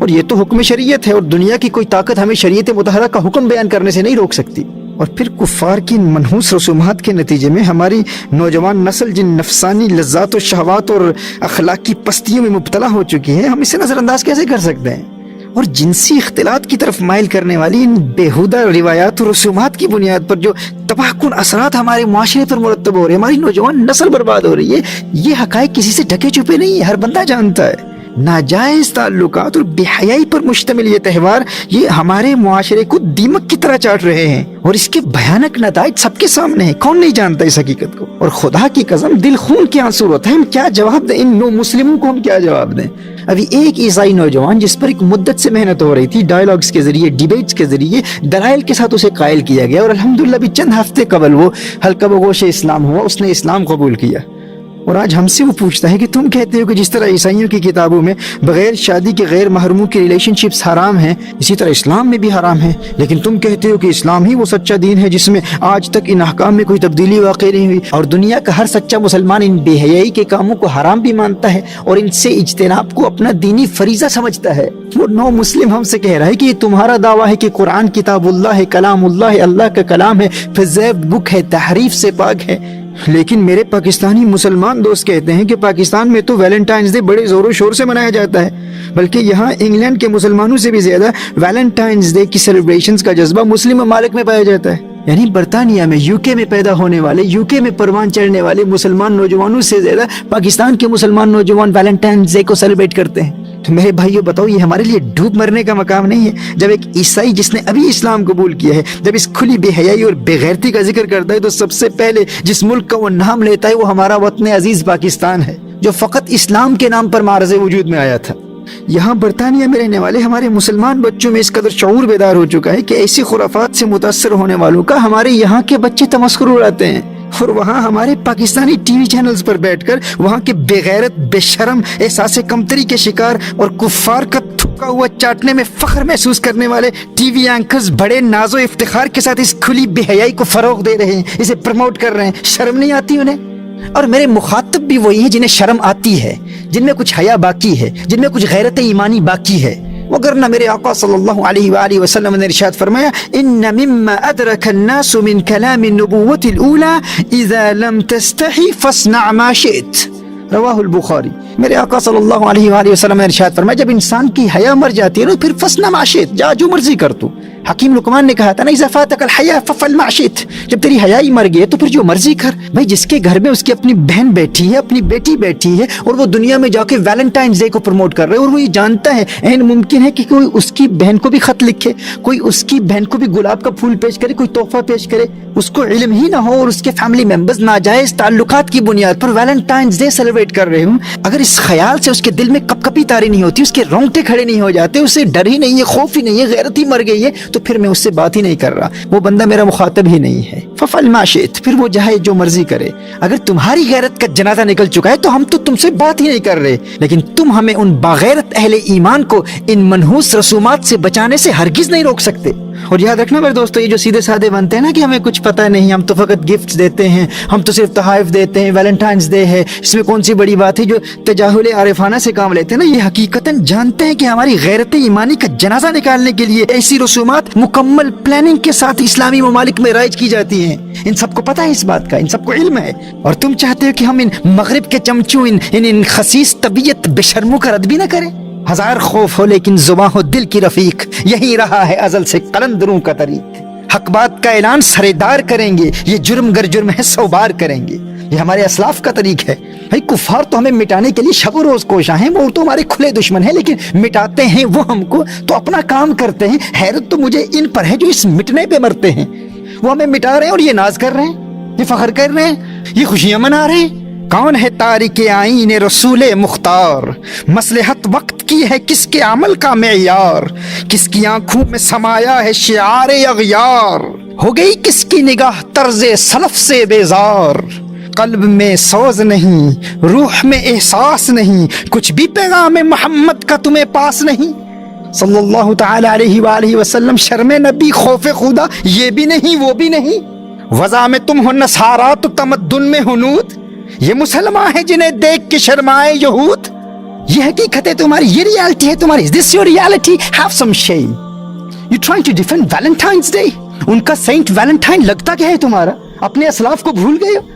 اور یہ تو حکم شریعت ہے، اور دنیا کی کوئی طاقت ہمیں شریعت مطہرہ کا حکم بیان کرنے سے نہیں روک سکتی۔ اور پھر کفار کی منحوس رسومات کے نتیجے میں ہماری نوجوان نسل جن نفسانی لذات و شہوات اور اخلاقی پستیوں میں مبتلا ہو چکی ہے، ہم اسے نظر انداز کیسے کر سکتے ہیں؟ اور جنسی اختلاط کی طرف مائل کرنے والی ان بیہودہ روایات و رسومات کی بنیاد پر جو تباہ کن اثرات ہمارے معاشرے پر مرتب ہو رہے ہیں، ہماری نوجوان نسل برباد ہو رہی ہے، یہ حقائق کسی سے ڈھکے چھپے نہیں ہیں، ہر بندہ جانتا ہے۔ ناجائز تعلقات اور بے حیائی پر مشتمل یہ تہوار یہ ہمارے معاشرے کو دیمک کی طرح چاٹ رہے ہیں، اور اس کے بھیانک نتائج سب کے سامنے ہیں، کون نہیں جانتا اس حقیقت کو؟ اور خدا کی قسم دل خون کے آنسو ہوتا ہے، ہم کیا جواب دیں ان نو مسلموں کو؟ ہم کیا جواب دیں؟ ابھی ایک عیسائی نوجوان جس پر ایک مدت سے محنت ہو رہی تھی، ڈائیلاگز کے ذریعے، ڈیبیٹس کے ذریعے، دلائل کے ساتھ اسے قائل کیا گیا، اور الحمدللہ بھی چند ہفتے قبل وہ حلقہ بگوش اسلام ہوا، اس نے اسلام قبول کیا۔ اور آج ہم سے وہ پوچھتا ہے کہ تم کہتے ہو کہ جس طرح عیسائیوں کی کتابوں میں بغیر شادی کے غیر محرموں کی ریلیشن شپس حرام ہیں، اسی طرح اسلام میں بھی حرام ہے، لیکن تم کہتے ہو کہ اسلام ہی وہ سچا دین ہے جس میں آج تک ان احکام میں کوئی تبدیلی واقع نہیں ہوئی، اور دنیا کا ہر سچا مسلمان ان بے حیائی کے کاموں کو حرام بھی مانتا ہے اور ان سے اجتناب کو اپنا دینی فریضہ سمجھتا ہے۔ وہ نو مسلم ہم سے کہہ رہا ہے کہ یہ تمہارا دعویٰ ہے کہ قرآن کتاب اللہ ہے، کلام اللہ ہے، اللہ کا کلام ہے، فضیب بک ہے، تحریف سے پاک ہے، لیکن میرے پاکستانی مسلمان دوست کہتے ہیں کہ پاکستان میں تو ویلنٹائنز ڈے بڑے زور و شور سے منایا جاتا ہے، بلکہ یہاں انگلینڈ کے مسلمانوں سے بھی زیادہ ویلنٹائنز ڈے کی سیلیبریشنز کا جذبہ مسلم ممالک میں پایا جاتا ہے۔ یعنی برطانیہ میں، یو کے میں پیدا ہونے والے، یو کے میں پروان چڑھنے والے مسلمان نوجوانوں سے زیادہ پاکستان کے مسلمان نوجوان ویلنٹائنز ڈے کو سیلیبریٹ کرتے ہیں۔ تو میرے بھائیو بتاؤ، یہ ہمارے لیے ڈوب مرنے کا مقام نہیں ہے؟ جب ایک عیسائی جس نے ابھی اسلام قبول کیا ہے جب اس کھلی بے حیائی اور بے غیرتی کا ذکر کرتا ہے، تو سب سے پہلے جس ملک کا وہ نام لیتا ہے وہ ہمارا وطن عزیز پاکستان ہے، جو فقط اسلام کے نام پر معرض وجود میں آیا تھا۔ یہاں برطانیہ میں رہنے والے ہمارے مسلمان بچوں میں اس قدر شعور بیدار ہو چکا ہے کہ ایسی خرافات سے متاثر ہونے والوں کا ہمارے یہاں کے بچے تمسخر اڑاتے ہیں، اور وہاں ہمارے پاکستانی ٹی وی چینلز پر بیٹھ کر وہاں کے بے غیرت، بے شرم، احساس کمتری کے شکار اور کفار کا تھوکا ہوا چاٹنے میں فخر محسوس کرنے والے ٹی وی اینکرز بڑے ناز و افتخار کے ساتھ اس کھلی بے حیائی کو فروغ دے رہے ہیں، اسے پروموٹ کر رہے ہیں۔ شرم نہیں آتی انہیں؟ اور میرے مخاطب بھی وہی ہیں جنہیں شرم آتی ہے، جن میں کچھ حیا باقی ہے، جن میں کچھ غیرت ایمانی باقی ہے۔ وگرنہ میرے آقا صلی اللہ علیہ وآلہ وسلم نے ارشاد فرمایا، ان مما ادرک الناس من کلام النبوۃ الاولى اذا لم تستحی فاصنع ما شئت، رواہ البخاری۔ میرے آقا صلی اللہ علیہ وآلہ وسلم نے ارشاد فرمایا، جب انسان کی حیا مر جاتی ہے نا، پھر فاصنع ما شئت، جا جو مرضی کر تو۔ حکیم لقمان نے کہا تھا نا، اذا فاتک الحیا ففعل ما شئت، جب تیری حیائی مر گئی تو پھر جو مرضی کر۔ بھائی جس کے گھر میں اس کی اپنی بہن بیٹھی ہے، اپنی بیٹی بیٹھی ہے، اور وہ دنیا میں جا کے ویلنٹائنز ڈے کو پروموٹ کر رہے ہیں، اور وہ یہ جانتا ہے عین ممکن ہے کہ کوئی اس کی بہن کو بھی خط لکھے، کوئی اس کی بہن کو بھی گلاب کا پھول پیش کرے، کوئی تحفہ پیش کرے، اس کو علم ہی نہ ہو، اور اس کے فیملی ممبرز ناجائز تعلقات کی بنیاد پر ویلنٹائنز ڈے سیلیبریٹ کر رہے ہوں، اگر اس خیال سے اس کے دل میں کپ کپی تاری نہیں ہوتی، اس کے رونگٹے کھڑے نہیں ہو جاتے، اسے ڈر ہی نہیں ہے، خوف ہی نہیں ہے، غیرت ہی مر گئی ہے، تو پھر میں اس سے بات ہی نہیں کر رہا، وہ بندہ میرا مخاطب ہی نہیں ہے۔ ففعل ما شئت، پھر وہ جائے جو مرضی کرے۔ اگر تمہاری غیرت کا جنازہ نکل چکا ہے تو ہم تو تم سے بات ہی نہیں کر رہے، لیکن تم ہمیں ان باغیرت اہل ایمان کو ان منحوس رسومات سے بچانے سے ہرگز نہیں روک سکتے۔ اور یاد رکھنا میرے دوستو، یہ جو سیدھے سادے بنتے ہیں نا کہ ہمیں کچھ پتہ نہیں، ہم تو فقط گفٹس دیتے ہیں، ہم تو صرف تحائف دیتے ہیں، ویلنٹائنز ڈے ہے، اس میں کون سی بڑی بات ہے، جو تجاہل عارفانہ سے کام لیتے ہیں نا، یہ حقیقتاً جانتے ہیں کہ ہماری غیرت ایمانی کا جنازہ نکالنے کے لیے ایسی رسومات مکمل پلاننگ کے ساتھ اسلامی ممالک میں رائج کی جاتی ہیں۔ ان سب کو پتہ ہے اس بات کا، ان سب کو علم ہے، اور تم چاہتے ہو کہ ہم ان مغرب کے چمچوں، ان خسیس طبیعت بے شرموں کا رد بھی نہ کریں؟ ہزار خوف ہو لیکن زباں ہو دل کی رفیق، یہی رہا ہے ازل سے قلندروں کا طریق۔ حق بات کا اعلان سرےدار کریں گے، یہ جرم گر جرم ہے 100 بار کریں گے، یہ ہمارے اسلاف کا طریق ہے۔ بھائی کفار تو ہمیں مٹانے کے لیے شب و روز کوشاں ہیں، وہ تو ہمارے کھلے دشمن ہیں، لیکن مٹاتے ہیں وہ ہم کو تو اپنا کام کرتے ہیں۔ حیرت تو مجھے ان پر ہے جو اس مٹنے پہ مرتے ہیں، وہ ہمیں مٹا رہے ہیں اور یہ ناز کر رہے ہیں، یہ فخر کر رہے ہیں، یہ خوشیاں منا رہے ہیں۔ کون ہے تارک آئین رسول مختار، مصلحت وقت کی ہے کس کے عمل کا معیار، کس کی آنکھوں میں سمایا ہے شعار اغیار، ہو گئی کس کی نگاہ طرز سلف سے بیزار، قلب میں سوز نہیں، روح میں احساس نہیں، کچھ بھی پیغام محمد کا تمہیں پاس نہیں، صلی اللہ تعالی علیہ وآلہ وسلم۔ شرم نبی، خوف خدا، یہ بھی نہیں وہ بھی نہیں۔ وضع میں تم ہو نصارا تو تمدن میں ہنود، یہ مسلمان ہیں جنہیں دیکھ کے شرمائے یہود۔ یہ حقیقت ہے تمہاری, یہ ریالٹی ہے تمہاری. Is this your reality? Have some shame. You trying to defend Valentine's Day? ان کا سینٹ ویلنٹائن لگتا کیا ہے تمہارا؟ اپنے اسلاف کو بھول گئے ہو؟